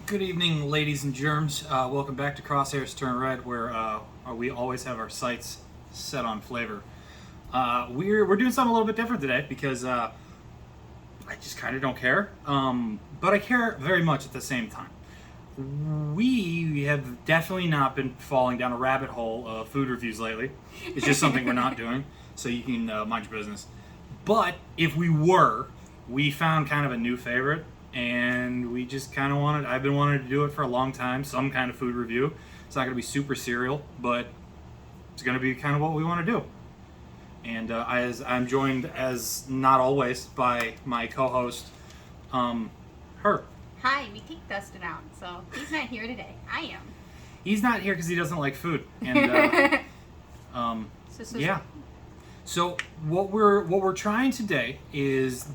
Good evening, ladies and germs. Welcome back to Crosshairs Turn Red, where we always have our sights set on flavor. We're doing something a little bit different today because I just kind of don't care, but I care very much at the same time. We have definitely not been falling down a rabbit hole of food reviews lately. It's just something we're not doing, so you can mind your business. But if we were, we found kind of a new favorite. And we just kind of I've been wanting to do it for a long time, some kind of food review. It's not going to be super serial, but it's going to be kind of what we want to do. And I'm joined, as not always, by my co-host, her. Hi, we kicked Dustin out, so he's not here today. I am. He's not here because he doesn't like food. And yeah. So what we're trying today is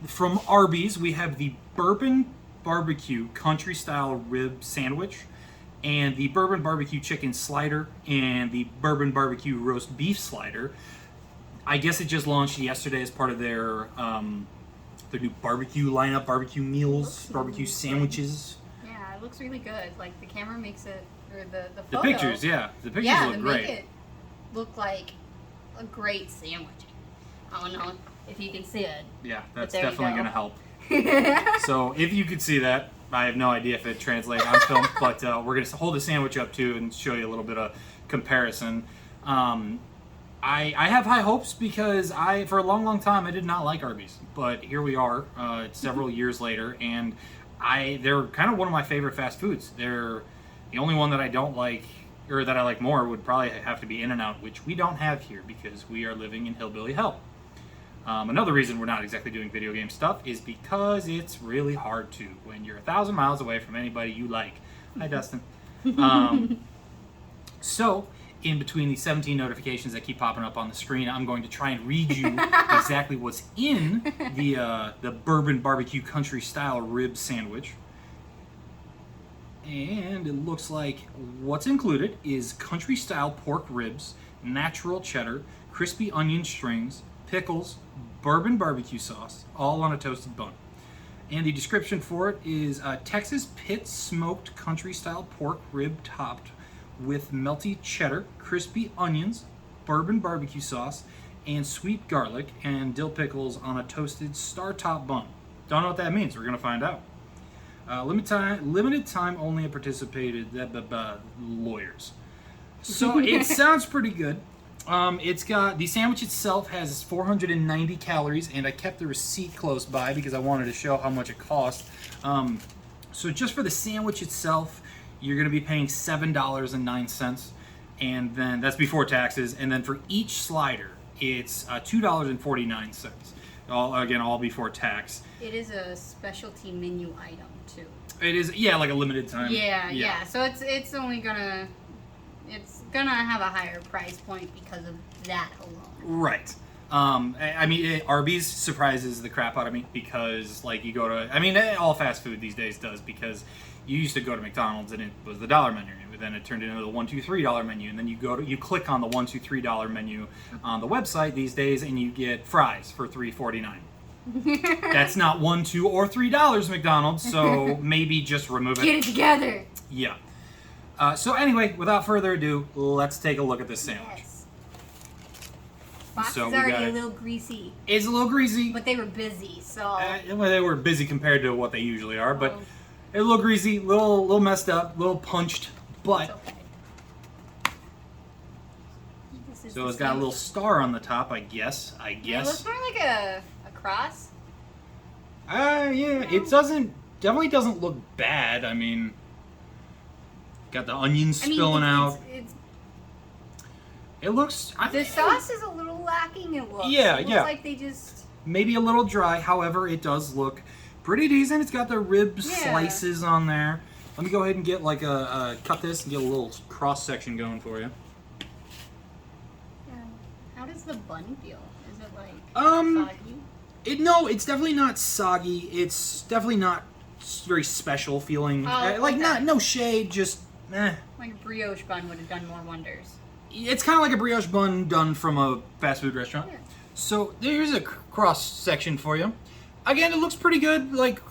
from Arby's, we have the Bourbon Barbecue Country Style Rib Sandwich, and the Bourbon Barbecue Chicken Slider, and the Bourbon Barbecue Roast Beef Slider. I guess it just launched yesterday as part of their new barbecue lineup, barbecue meals, barbecue sandwiches. Yeah, it looks really good. Like, the camera makes it, or the photo. The pictures, yeah. The pictures look great. Make it look like a great sandwich. I don't know if you can see it. Yeah, that's definitely going to help. So if you could see that, I have no idea if it translates on film, but we're going to hold the sandwich up too and show you a little bit of comparison. I have high hopes because for a long time, I did not like Arby's, but here we are several years later, and they're kind of one of my favorite fast foods. They're the only one that I don't like, or that I like more, would probably have to be In-N-Out, which we don't have here because we are living in hillbilly hell. Another reason we're not exactly doing video game stuff is because it's really hard to when you're 1,000 miles away from anybody you like. Hi, Dustin. So, in between the 17 notifications that keep popping up on the screen, I'm going to try and read you exactly what's in the Bourbon Barbecue Country Style Rib Sandwich. And it looks like what's included is country style pork ribs, natural cheddar, crispy onion strings, pickles, bourbon barbecue sauce, all on a toasted bun. And the description for it is Texas pit smoked country style pork rib topped with melty cheddar, crispy onions, bourbon barbecue sauce, and sweet garlic and dill pickles on a toasted star top bun. Don't know what that means. We're going to find out. Limited time only at participated lawyers. So it sounds pretty good. It's got, the sandwich itself has 490 calories, and I kept the receipt close by because I wanted to show how much it cost. So just for the sandwich itself, you're going to be paying $7.09, and then that's before taxes. And then for each slider, it's $2.49. All before tax. It is a specialty menu item too. It is, yeah, like a limited time. Yeah. So it's only gonna have a higher price point because of that alone. Right. I mean, Arby's surprises the crap out of me because, like, you go to, all fast food these days does, because you used to go to McDonald's and it was the dollar menu, then it turned into the $1, $2, $3 menu, and then you click on the $1, $2, $3 menu on the website these days, and you get fries for $3.49. That's not $1, $2, or $3 McDonald's, so maybe just remove it. Get it together. Yeah. So anyway, without further ado, let's take a look at this sandwich. Yes. Box So is we already got a it. little greasy. It's a little greasy. But they were busy, so. Well, they were busy compared to what they usually are, but it's a little greasy, little messed up, little punched, but. Okay. So it's got a little star on the top, I guess. It looks more like a cross. Yeah, it definitely doesn't look bad. I mean, got the onions spilling out. It looks. The sauce is a little lacking. It looks like they just maybe a little dry. However, it does look pretty decent. It's got the rib slices on there. Let me go ahead and get like cut this and get a little cross section going for you. How does the bun feel? Is it like soggy? No, it's definitely not soggy. It's definitely not very special feeling. No shade, just eh. Like a brioche bun would have done more wonders. It's kind of like a brioche bun done from a fast food restaurant. Yeah. So there's a cross section for you. Again, it looks pretty good. Like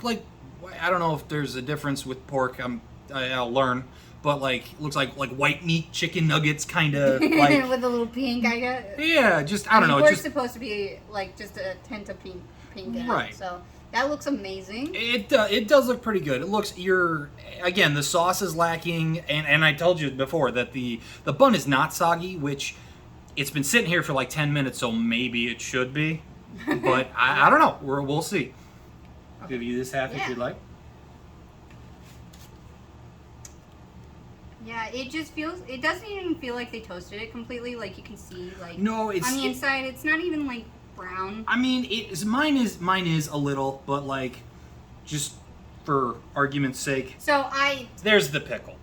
I don't know if there's a difference with pork. I'll learn. But like, looks like white meat chicken nuggets, kind of like with a little pink. I guess. Yeah, just I don't know. Pork's It's just supposed to be like just a tint of pink in it, Right. So that looks amazing. it does look pretty good. It looks again, the sauce is lacking, and I told you before that the bun is not soggy, which it's been sitting here for like 10 minutes, so maybe it should be. But I don't know. We'll see. Okay. Give you this half if Yeah. you'd like. Yeah, it just feels. It doesn't even feel like they toasted it completely. Like you can see, like No, it's on the inside, it's not even like brown. I mean, mine is a little, but like, just for argument's sake, So there's the pickle.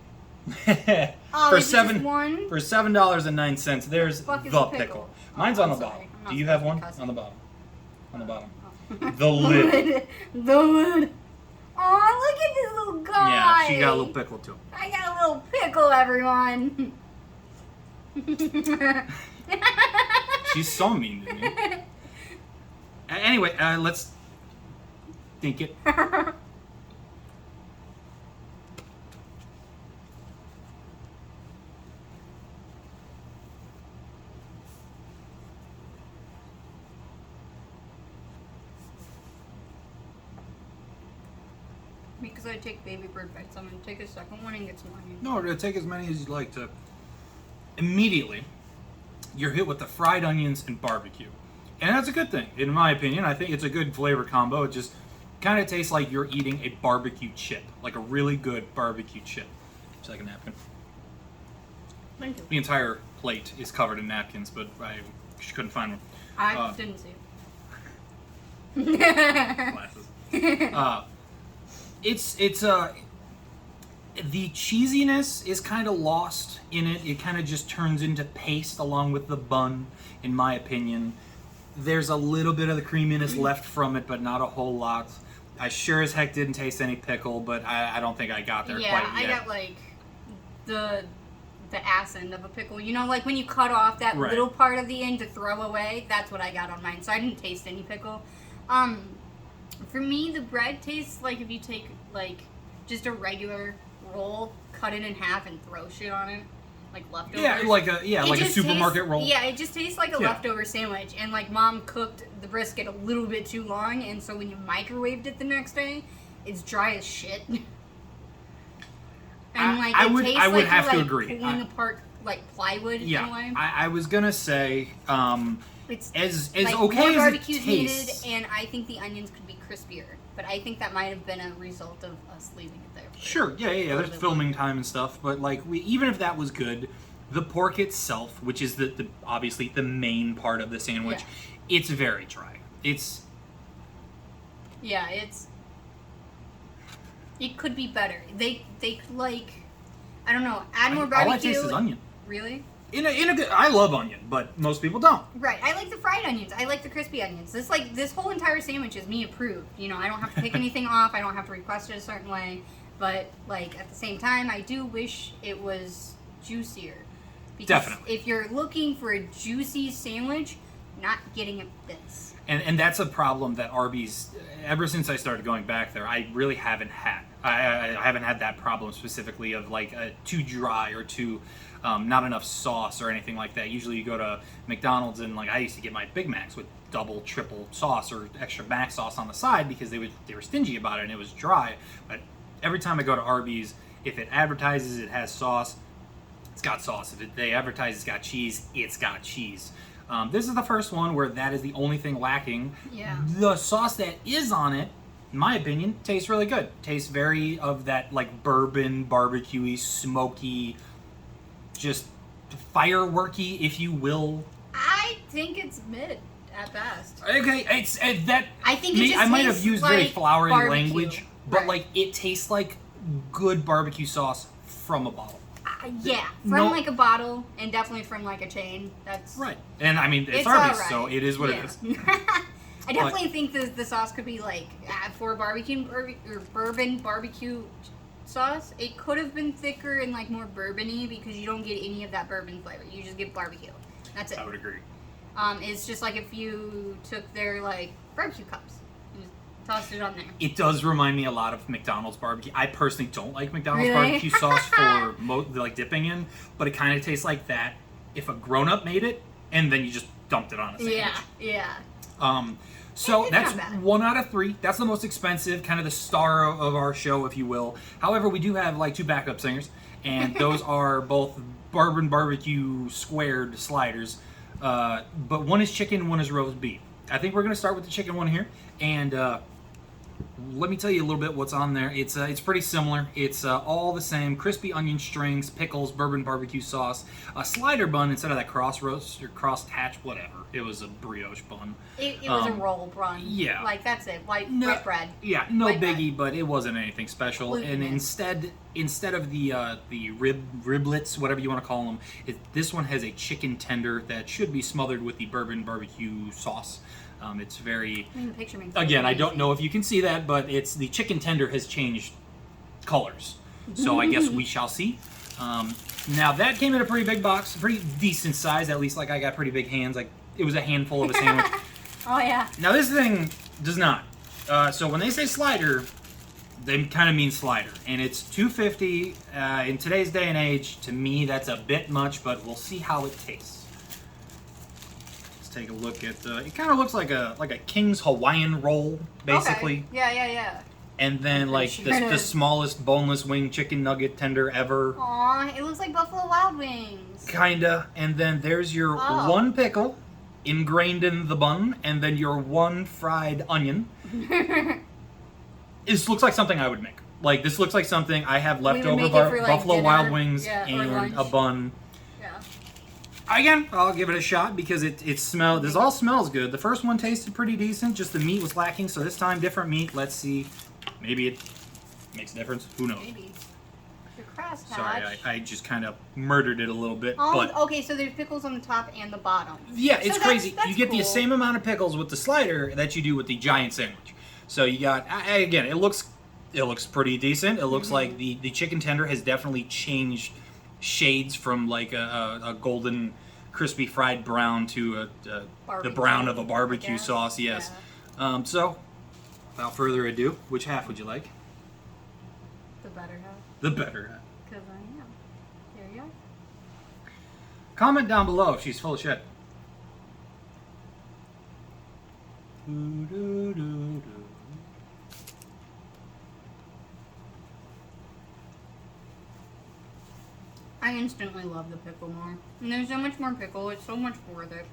Oh, for is it just one? for $7.09, there's What the fuck is the a pickle. pickle? Mine's Oh, on the I'm bottom. sorry. I'm not Do you have supposed one to cuss. on the bottom? On the bottom. Oh. The lid. The lid. Oh, look at this little guy. Yeah, she got a little pickle too. I got a little pickle, everyone. She's so mean to me. Anyway, let's think it. Because I take baby bird bites, I'm gonna take a second one and get some onion. No, take as many as you'd like to. Immediately, you're hit with the fried onions and barbecue. And that's a good thing, in my opinion. I think it's a good flavor combo. It just kind of tastes like you're eating a barbecue chip, like a really good barbecue chip. Second napkin. Thank you. The entire plate is covered in napkins, but I couldn't find one. I didn't see it. Glasses. It's the cheesiness is kind of lost in it. It kind of just turns into paste along with the bun, in my opinion. There's a little bit of the creaminess left from it, but not a whole lot. I sure as heck didn't taste any pickle, but I don't think I got there Yeah, quite yet. I got like the ass end of a pickle. You know, like when you cut off that Right. little part of the end to throw away. That's what I got on mine. So I didn't taste any pickle. For me, the bread tastes like if you take like just a regular roll, cut it in half, and throw shit on it, like leftovers. Yeah, like a It just supermarket tastes, roll. Yeah, it just tastes like a Yeah. leftover sandwich. And like mom cooked the brisket a little bit too long, and so when you microwaved it the next day, it's dry as shit. And like I it would- tastes I would like have you're, to like, agree. pulling apart like plywood in a Yeah, way. I was gonna say, It's as like okay more as it barbecue's tastes. needed, and I think the onions could be crispier. But I think that might have been a result of us leaving it there. for Sure, yeah. a There's little bit filming time and stuff, but like even if that was good, the pork itself, which is the obviously the main part of the sandwich, it's very dry. Yeah, it could be better. They could like, I don't know, add more barbecue. All I taste is onion. Really? In a good, I love onion, but most people don't. Right. I like the fried onions. I like the crispy onions. This whole entire sandwich is me approved. You know, I don't have to pick anything off. I don't have to request it a certain way. But like at the same time, I do wish it was juicier. Because Definitely. if you're looking for a juicy sandwich, not getting it this. And that's a problem that Arby's, ever since I started going back there, I really haven't had. I haven't had that problem specifically of like too dry or too not enough sauce or anything like that. Usually you go to McDonald's and like I used to get my Big Macs with double, triple sauce or extra mac sauce on the side because they were stingy about it and it was dry. But every time I go to Arby's, if it advertises it has sauce, it's got sauce. If they advertise it's got cheese, it's got cheese. This is the first one where that is the only thing lacking. Yeah. The sauce that is on it, in my opinion, tastes really good. Tastes very of that like bourbon, barbecuey, smoky, just fireworky, if you will. I think it's mid at best. Okay, it's that. I think it just I might have tastes used very like flowery barbecue. language, but Right. like it tastes like good barbecue sauce from a bottle. Yeah, from No- like a bottle and definitely from like a chain. That's Right, and I mean it's all Arby's, right. so it is what Yeah. it is. I definitely think the sauce could be like for barbecue or bourbon barbecue sauce. It could have been thicker and like more bourbony because you don't get any of that bourbon flavor. You just get barbecue. That's it. I would agree. It's just like if you took their like barbecue cups. It was Tossed it on there. It does remind me a lot of McDonald's barbecue. I personally don't like McDonald's Really? barbecue sauce for like dipping in, but it kind of tastes like that if a grown-up made it and then you just dumped it on a sandwich. Yeah. So It's that's not bad. 1 out of 3. That's the most expensive, kind of the star of our show, if you will. However, we do have like 2 backup singers, and those are both Bourbon barbecue squared sliders. But one is chicken, one is roast beef. I think we're gonna start with the chicken one here, and let me tell you a little bit what's on there. It's pretty similar. It's all the same: crispy onion strings, pickles, bourbon barbecue sauce, a slider bun instead of that cross roast or cross hatch, whatever. It was a brioche bun. It was a roll bun. Yeah. Like, that's it. White bread. Yeah, no White bread. biggie, but it wasn't anything special. Gluten And in. instead of the riblets, whatever you want to call them, this one has a chicken tender that should be smothered with the bourbon barbecue sauce. It's very. I mean, the picture makes Again, it I don't easy. know if you can see that, but the chicken tender has changed colors. So I guess we shall see. Now that came in a pretty big box, pretty decent size. At least, like, I got pretty big hands. Like, it was a handful of a sandwich. Oh, yeah. Now this thing does not. So when they say slider, they kind of mean slider, and it's $2.50 in today's day and age. To me, that's a bit much, but we'll see how it tastes. Take a look at it. Kind of looks like a King's Hawaiian roll, basically. Okay. Yeah. And then like Sure the is. smallest boneless wing chicken nugget tender ever, Aw, it looks like Buffalo Wild Wings. kinda. And then there's your Oh. 1 pickle ingrained in the bun, and then your 1 fried onion. This looks like something I would make. Like, this looks like something I have left would over make it for, like, Buffalo dinner. Wild Wings Yeah, or and lunch. a bun. Yeah. Again, I'll give it a shot because it smells. This all smells good. The first one tasted pretty decent. Just the meat was lacking. So this time, different meat. Let's see. Maybe it makes a difference. Who knows? Maybe. The crosshatch. Sorry, I just kind of murdered it a little bit. Oh, But okay, so there's pickles on the top and the bottom. yeah, So it's crazy. that's You get the cool. same amount of pickles with the slider that you do with the giant sandwich. So you got again. It looks pretty decent. It looks like the chicken tender has definitely changed shades from like a golden crispy fried brown to the Barbecue, brown of a barbecue I guess. sauce. Yes. So without further ado, which half would you like? The better half. The better half. Because I am. There you go. Comment down below if she's full of shit. I instantly love the pickle more. And there's so much more pickle, it's so much worth it.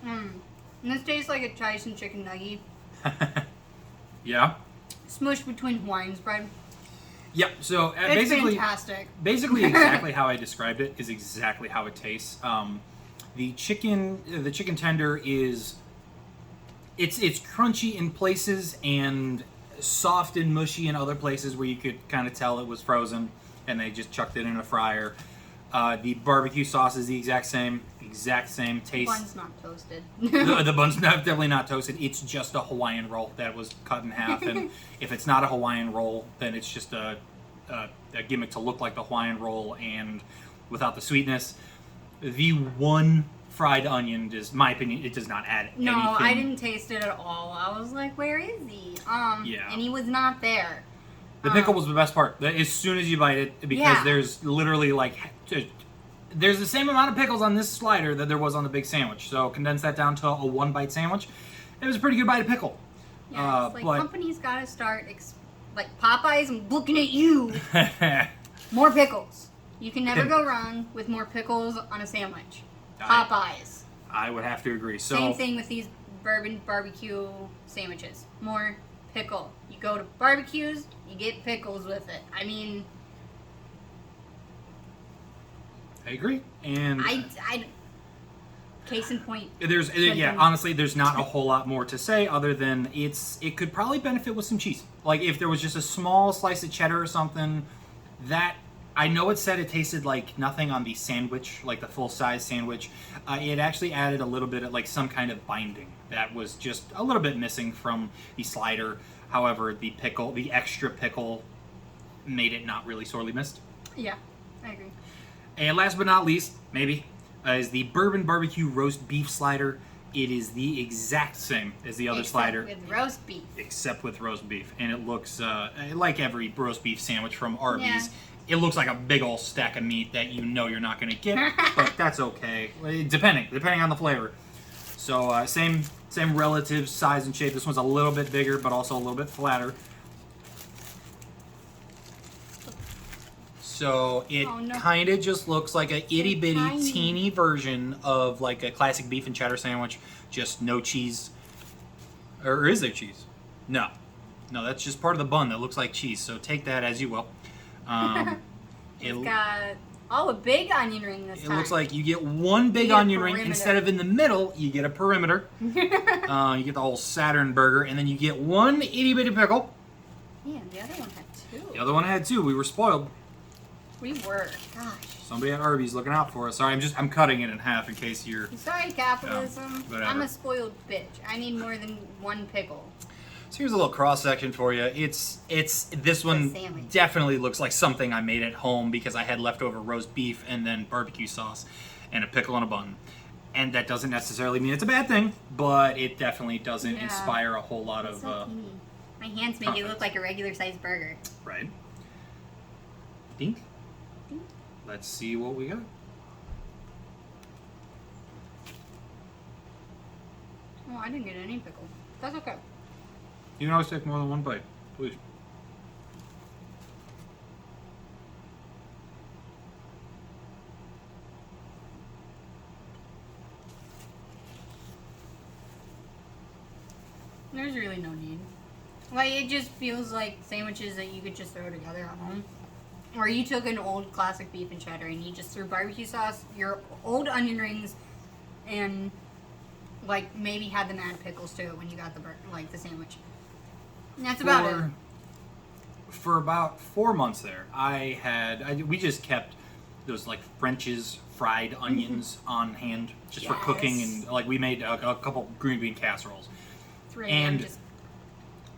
And this tastes like a Tyson chicken nugget Yeah. smushed between Hawaiian bread. Yep. So It's basically, fantastic. exactly how I described it is exactly how it tastes. The chicken tender is it's crunchy in places and soft and mushy in other places where you could kind of tell it was frozen and they just chucked it in a fryer. The barbecue sauce is the exact same taste. Bun's not toasted. The bun's definitely not toasted. It's just a Hawaiian roll that was cut in half. And if it's not a Hawaiian roll, then it's just a gimmick to look like the Hawaiian roll and without the sweetness. The 1 fried onion, is my opinion, it does not add No, anything. I didn't taste it at all. I was like, where is he? Yeah. And he was not there. The pickle was the best part. As soon as you bite it, because Yeah. there's literally there's the same amount of pickles on this slider that there was on the big sandwich. So condense that down to a 1-bite sandwich. It was a pretty good bite of pickle. Yeah, it's like but companies gotta start, like Popeyes, I'm looking at you. More pickles. You can never go wrong with more pickles on a sandwich. Popeyes. I would have to agree. So Same thing with these bourbon barbecue sandwiches. More pickle. You go to barbecues, you get pickles with it. I mean, I agree. And I case in point. honestly, there's not a whole lot more to say other than it could probably benefit with some cheese. Like if there was just a small slice of cheddar or something, that I know it said it tasted like nothing on the sandwich, like the full size sandwich. It actually added a little bit of like some kind of binding that was just a little bit missing from the slider. However, the extra pickle made it not really sorely missed. Yeah, I agree. And last but not least, maybe, is the Bourbon Barbecue Roast Beef Slider. it is the exact same as the other slider. With roast beef. Except with roast beef. And it looks like every roast beef sandwich from Arby's. Yeah. It looks like a big old stack of meat that you know you're not going to get, but that's okay. Depending on the flavor. So same relative size and shape. This one's a little bit bigger, but also a little bit flatter. So it kind of just looks like a itty bitty teeny version of like a classic beef and cheddar sandwich, just no cheese. Or is there cheese? No, that's just part of the bun that looks like cheese. So take that as you will. It's got a big onion ring this time. It looks like you get one big onion ring instead of in the middle. You get a perimeter. You get the whole Saturn burger, and then you get one itty bitty pickle. Yeah, the other one had two. The other one had two. We were spoiled. We were. Gosh. Somebody at Arby's looking out for us. Sorry, I'm cutting it in half in case you're. Sorry, capitalism. Whatever. I'm a spoiled bitch. I need more than one pickle. So here's a little cross section for you. It's this one definitely looks like something I made at home because I had leftover roast beef and then barbecue sauce and a pickle and a bun. And that doesn't necessarily mean it's a bad thing, but it definitely doesn't inspire a whole lot of. So my hands make it look like a regular sized burger. Right. Dink. Let's see what we got. Oh, I didn't get any pickle. That's okay. You can always take more than one bite, please. There's really no need. Like, it just feels like sandwiches that you could just throw together at home. Or you took an old classic beef and cheddar and you just threw barbecue sauce, your old onion rings, and like maybe had them add pickles to it when you got the sandwich. And that's about it. For about 4 months there, we just kept those like French's fried onions on hand just for cooking, and like we made a couple green bean casseroles.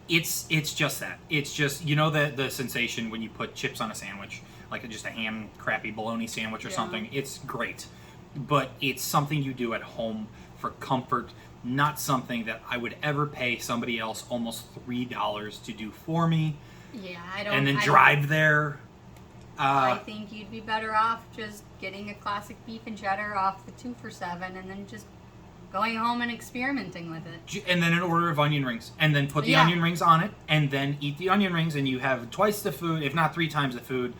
It's just that. It's just, you know, the sensation when you put chips on a sandwich, like just a ham crappy bologna sandwich or something. It's great, but it's something you do at home for comfort, not something that I would ever pay somebody else almost $3 to do for me. Yeah, I don't. And then drive there. I think you'd be better off just getting a classic beef and cheddar off the 2 for $7, and then just going home and experimenting with it. And then an order of onion rings. And then put the onion rings on it. And then eat the onion rings. And you have twice the food, if not 3 times the food.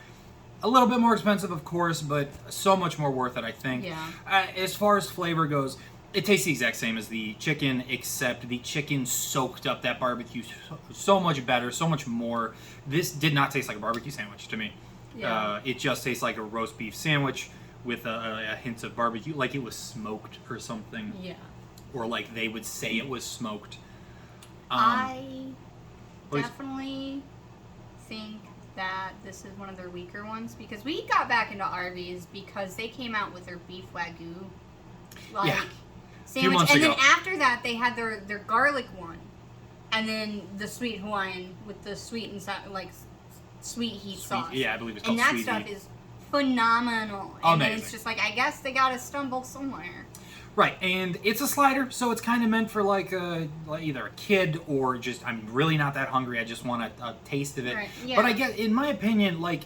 A little bit more expensive, of course, but so much more worth it, I think. Yeah. As far as flavor goes, it tastes the exact same as the chicken, except the chicken soaked up that barbecue so much better, so much more. This did not taste like a barbecue sandwich to me. Yeah. It just tastes like a roast beef sandwich with a hint of barbecue, like it was smoked or something. Yeah. Or like they would say it was smoked. I definitely think that this is one of their weaker ones, because we got back into Arby's because they came out with their beef wagyu sandwich, and then after that they had their garlic one, and then the sweet Hawaiian with the sweet and sweet heat sauce. Yeah, I believe it's called sweet sweet heat. And that stuff is phenomenal. And then it's just like, I guess they gotta stumble somewhere. Right, and it's a slider, so it's kind of meant for like either a kid or just, I'm really not that hungry, I just want a taste of it. Right, yeah. But I guess, in my opinion, like,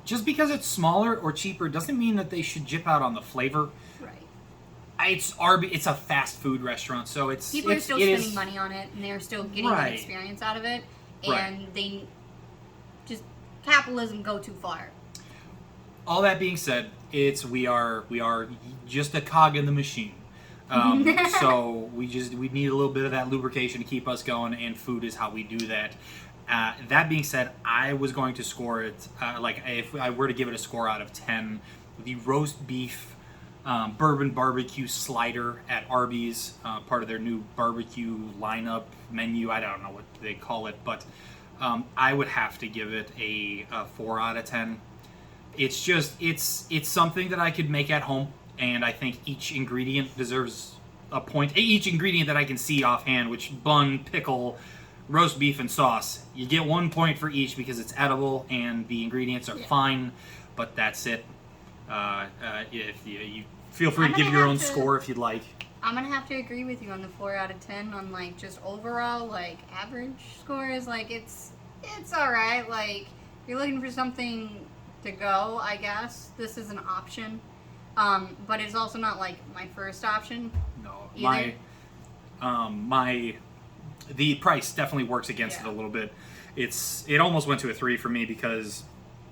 just because it's smaller or cheaper doesn't mean that they should jip out on the flavor. Right. It's Arby. It's a fast food restaurant, so people are still spending money on it, and they're still getting an experience out of it, and they just capitalism go too far. All that being said, we are just a cog in the machine. So we need a little bit of that lubrication to keep us going, and food is how we do that. That being said, I was going to score it, like if I were to give it a score out of 10, the roast beef bourbon barbecue slider at Arby's, part of their new barbecue lineup menu. I don't know what they call it, but I would have to give it a 4 out of 10. It's just, it's something that I could make at home, and I think each ingredient deserves a point. Each ingredient that I can see offhand, which bun, pickle, roast beef, and sauce, you get 1 point for each because it's edible and the ingredients are fine, but that's it. If you Feel free I'm to give gonna your have own to- score if you'd like. I'm gonna have to agree with you on the 4 out of 10 on like just overall like average scores. Like it's all right. Like if you're looking for something to go, I guess this is an option. But it's also not like my first option. No, Either. the price definitely works against Yeah. it a little bit. It almost went to a 3 for me because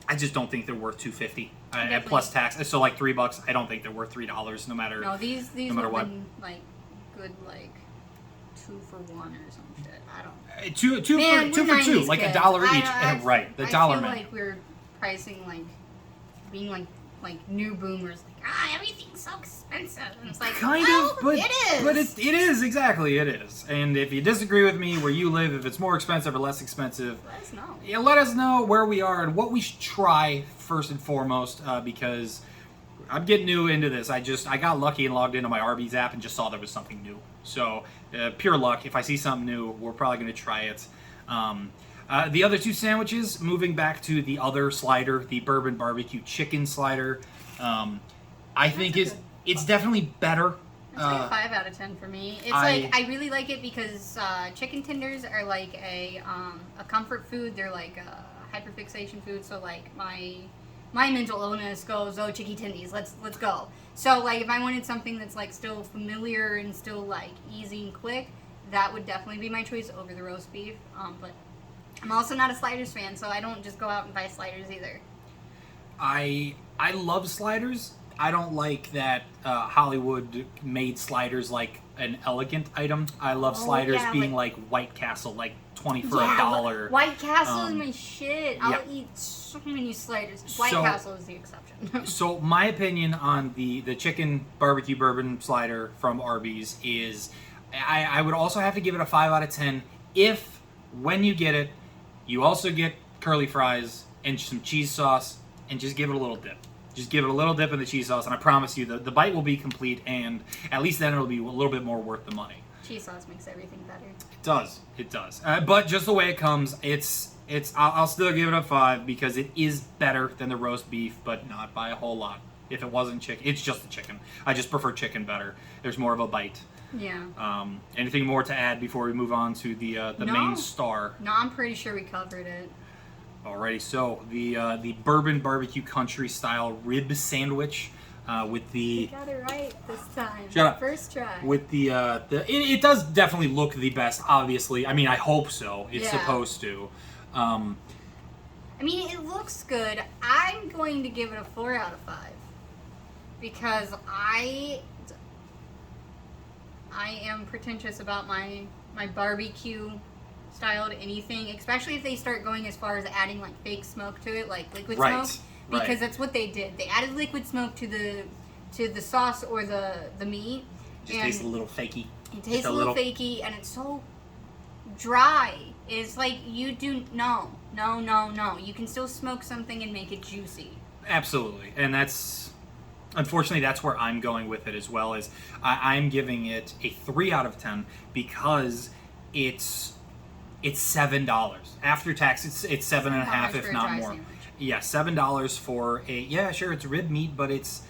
I just don't think they're worth $2.50 Definitely. plus tax. So like $3, I don't think they're worth $3 no matter. No, these no matter have what. been like good like 2 for 1 or some shit. I don't. Two Man, for we're two, 90s like kids. $1 each. I Right, the I dollar feel menu. like we're pricing like being like new boomers. Like everything's so expensive, and it's like Kind well, of, but it is. But it is exactly it is. And if you disagree with me, where you live, if it's more expensive or less expensive, Let us know. yeah, let us know where we are and what we should try first and foremost. Because I'm getting new into this. I got lucky and logged into my Arby's app and just saw there was something new. So pure luck. If I see something new, we're probably going to try it. The other two sandwiches, moving back to the other slider, the Bourbon barbecue chicken slider, I think it's definitely better. It's like a 5 out of 10 for me. It's I really like it because chicken tenders are like a comfort food. They're like a hyperfixation food. So like my mental illness goes, oh, chicken tendies, let's go. So like if I wanted something that's like still familiar and still like easy and quick, that would definitely be my choice over the roast beef. But I'm also not a sliders fan, so I don't just go out and buy sliders either. I love sliders. I don't like that Hollywood made sliders like an elegant item. I love sliders yeah, being like White Castle, like 20 for Yeah, $1. White Castle is my shit. I'll yeah. eat so many sliders. White So- Castle is the exception. So my opinion on the chicken barbecue bourbon slider from Arby's is I would also have to give it a 5 out of 10 if when you get it, you also get curly fries and some cheese sauce and just give it a little dip. Just give it a little dip in the cheese sauce and I promise you the bite will be complete and at least then it'll be a little bit more worth the money. Cheese sauce makes everything better. It does. But just the way it comes, I'll still give it a 5 because it is better than the roast beef, but not by a whole lot. If it wasn't chicken, it's just the chicken. I just prefer chicken better. There's more of a bite. Yeah. Anything more to add before we move on to the No. main star? No, I'm pretty sure we covered it. Alrighty, so the Bourbon barbecue country style rib sandwich with We the got it right this time. Shut up. First try. with it does definitely look the best. Obviously, I mean I hope so. It's Yeah. supposed to. I mean, it looks good. I'm going to give it a 4 out of 5 because I am pretentious about my barbecue styled anything, especially if they start going as far as adding like fake smoke to it, like liquid Right, smoke, right. because that's what they did. They added liquid smoke to the sauce or the meat. Just and tastes a little fakey. it tastes Just a little fakey, and it's so dry. It's like you do no. You can still smoke something and make it juicy. Absolutely, and unfortunately that's where I'm going with it as well. Is I'm giving it a 3 out of 10 because it's $7 after tax. It's $7.50 for if a not dry more. sandwich. Yeah, $7 for it's rib meat, but it's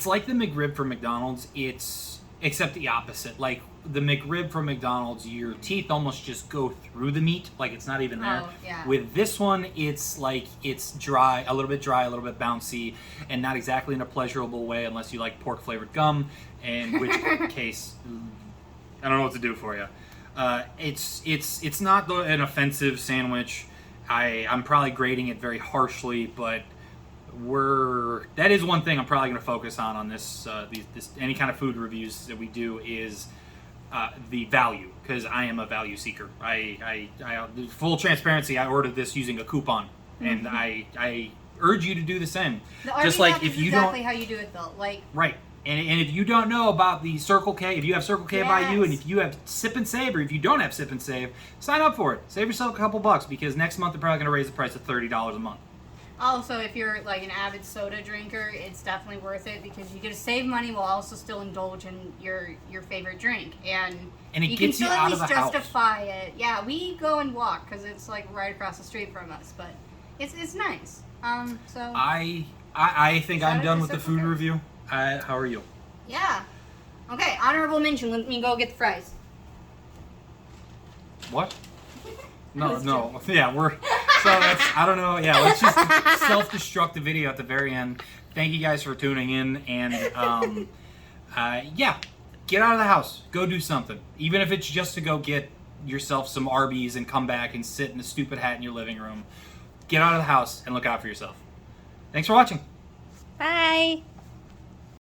like the McRib from McDonald's. It's except the opposite. Like the McRib from McDonald's, your teeth almost just go through the meat, like it's not even there. Oh, yeah. With this one, it's like it's dry, a little bit bouncy, and not exactly in a pleasurable way unless you like pork flavored gum, in which case I don't know what to do for you. It's not an offensive sandwich. I'm probably grading it very harshly, but that is one thing I'm probably going to focus on this any kind of food reviews that we do is the value, because I am a value seeker. I full transparency, I ordered this using a coupon, and I urge you to do the same. The Arby Just like app if is you exactly don't how you do it though. Like right. And if you don't know about the Circle K, if you have Circle K by you, and Yes. if you have Sip and Save, or if you don't have Sip and Save, sign up for it. Save yourself a couple bucks, because next month they're probably going to raise the price to $30 a month. also, if you're like an avid soda drinker, it's definitely worth it because you get to save money while also still indulge in your favorite drink, and And it you gets can you still out at of least the house. justify it. Yeah, we go and walk because it's like right across the street from us, but it's nice. So I think Shout I'm out done to with the Circle food K. review. How are you? Yeah. Okay, honorable mention. Let me go get the fries. What? No. Yeah, we're. So that's, I don't know. Yeah, let's just self-destruct the video at the very end. Thank you guys for tuning in, and yeah, get out of the house. Go do something, even if it's just to go get yourself some Arby's and come back and sit in a stupid hat in your living room. Get out of the house and look out for yourself. Thanks for watching. Bye.